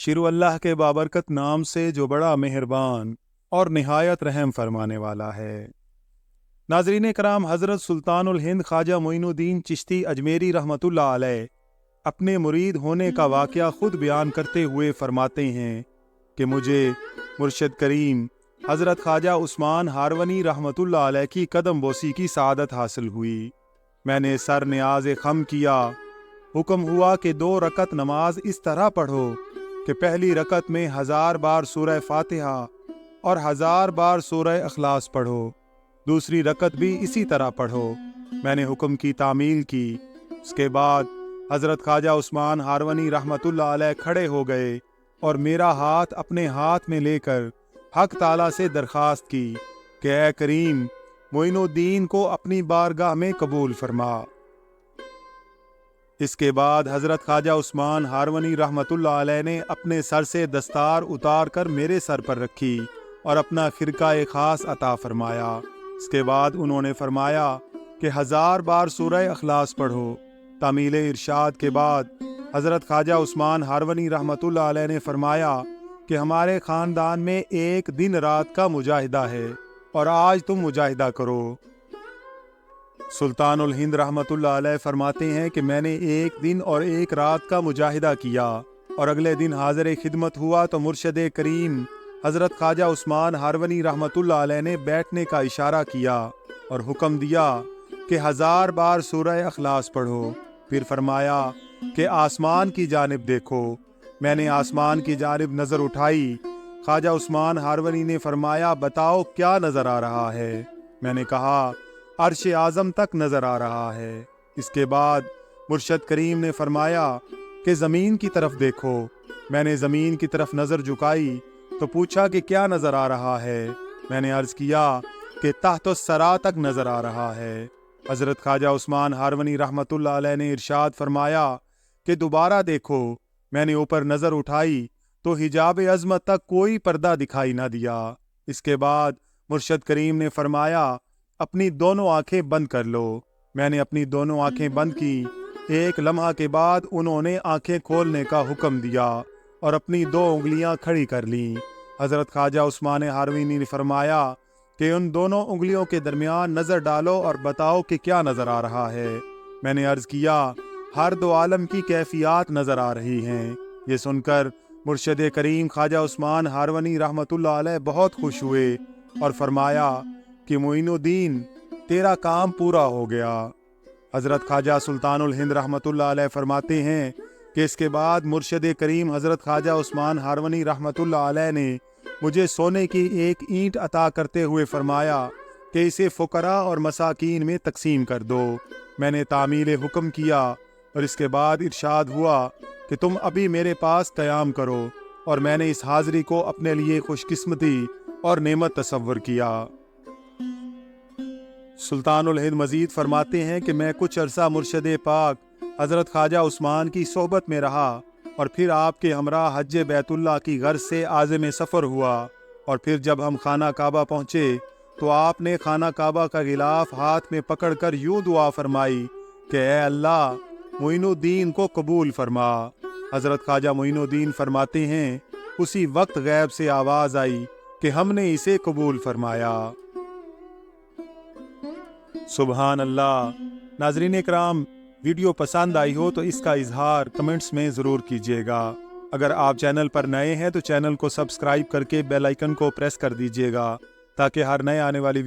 शुरू अल्लाह के बाबरकत नाम से जो बड़ा मेहरबान और निहायत रहम फरमाने वाला है। नाज़रीन कराम, हज़रत सुल्तानुल हिंद ख्वाजा मोइनुद्दीन चिश्ती अजमेरी रहमतुल्लाह अलैह अपने मुरीद होने का वाक़या ख़ुद बयान करते हुए फरमाते हैं कि मुझे मुर्शिद करीम हज़रत ख्वाजा उस्मान हारवनी रहमतुल्लाह अलैह की कदम बोसी की सआदत हासिल हुई। मैंने सर नियाज़ खम किया। हुक्म हुआ कि 2 रकत नमाज इस तरह पढ़ो कि पहली रकत में 1000 बार सूरह फातिहा और 1000 बार सूरह अखलास पढ़ो, दूसरी रकत भी इसी तरह पढ़ो। मैंने हुक्म की तामील की। उसके बाद हज़रत ख्वाजा उस्मान हारवनी रहमतुल्लाह अलैह खड़े हो गए और मेरा हाथ अपने हाथ में लेकर हक ताला से दरख्वास्त की कि ऐ करीम, मोइनुद्दीन को अपनी बारगाह में कबूल फरमा। इसके बाद हज़रत ख्वाजा उस्मान हारवनी रहमतुल्लाह अलैह ने अपने सर से दस्तार उतार कर मेरे सर पर रखी और अपना खिरका ख़ास अता फरमाया। इसके बाद उन्होंने फरमाया कि 1000 बार सूरह अखलास पढ़ो। तामील इरशाद के बाद हज़रत ख्वाजा उस्मान हारवनी रहमतुल्लाह अलैह ने फरमाया कि हमारे ख़ानदान में एक दिन रात का मुजाहिदा है और आज तुम मुजाहिदा करो। सुल्तानुल हिंद रहमतुल्लाह अलैह फरमाते हैं कि मैंने एक दिन और एक रात का मुजाहिदा किया और अगले दिन हाज़िर खिदमत हुआ तो मुर्शिद करीम हज़रत ख्वाजा उस्मान हारवनी रहमतुल्लाह अलैह ने बैठने का इशारा किया और हुक्म दिया कि 1000 बार सूरह अखलास पढ़ो। फिर फरमाया कि आसमान की जानिब देखो। मैंने आसमान की जानिब नज़र उठाई। ख्वाजा उस्मान हारवनी ने फरमाया, बताओ क्या नज़र आ रहा है? मैंने कहा, अर्श आज़म तक नज़र आ रहा है। इसके बाद मुर्शिद करीम ने फरमाया कि ज़मीन की तरफ देखो। मैंने ज़मीन की तरफ नज़र झुकाई तो पूछा कि क्या नज़र आ रहा है? मैंने अर्ज़ किया कि तहत सरा तक नज़र आ रहा है। हज़रत ख्वाजा उस्मान हारवनी रहमतुल्लाह अलैह ने इरशाद फरमाया कि दोबारा देखो। मैंने ऊपर नज़र उठाई तो हिजाब अज़मत तक कोई पर्दा दिखाई ना दिया। इसके बाद मुर्शिद करीम ने फरमाया, अपनी दोनों आंखें बंद कर लो। मैंने अपनी दोनों आंखें बंद की। एक लम्हा के बाद उन्होंने आंखें खोलने का हुक्म दिया और अपनी 2 उंगलियां खड़ी कर लीं। हज़रत ख्वाजा उस्मान हारवनी ने फरमाया कि उन दोनों उंगलियों के दरमियान नज़र डालो और बताओ कि क्या नज़र आ रहा है। मैंने अर्ज़ किया, हर 2 आलम की कैफियत नज़र आ रही हैं। ये सुनकर मुर्शिद करीम ख्वाजा उस्मान हारवनी रहमतुल्लाह अलैह बहुत खुश हुए और फरमाया कि मोइनुद्दीन, तेरा काम पूरा हो गया। हज़रत ख्वाजा सुल्तानुल हिंद रहमतुल्लाह अलैह फरमाते हैं कि इसके बाद मुर्शिद करीम हज़रत ख्वाजा उस्मान हारवनी रहमतुल्लाह अलैह ने मुझे सोने की एक ईंट अता करते हुए फरमाया कि इसे फ़ुकरा और मसाकीन में तकसीम कर दो। मैंने तामील हुक्म किया और इसके बाद इरशाद हुआ कि तुम अभी मेरे पास क़याम करो, और मैंने इस हाज़िरी को अपने लिए खुशकिस्मती और नेमत तसव्वुर किया। सुल्तानुल हिंद मजीद फरमाते हैं कि मैं कुछ अरसा मुर्शिद पाक हज़रत ख्वाजा उस्मान की सोहबत में रहा और फिर आपके हमरा हज बैतुल्लाह की गर्ज से आज़म सफ़र हुआ। और फिर जब हम खाना काबा पहुँचे तो आपने खाना काबा का गिलाफ हाथ में पकड़कर यूँ दुआ फरमाई कि ऐ अल्लाह, मोइनुद्दीन को कबूल फरमा। हज़रत ख्वाजा मोइनुद्दीन फरमाते हैं, उसी वक्त गैब से आवाज़ आई कि हमने इसे कबूल फरमाया। सुबहान अल्लाह। नाज़रीन इकराम, वीडियो पसंद आई हो तो इसका इजहार कमेंट्स में ज़रूर कीजिएगा। अगर आप चैनल पर नए हैं तो चैनल को सब्सक्राइब करके बेल आइकन को प्रेस कर दीजिएगा ताकि हर नए आने वाली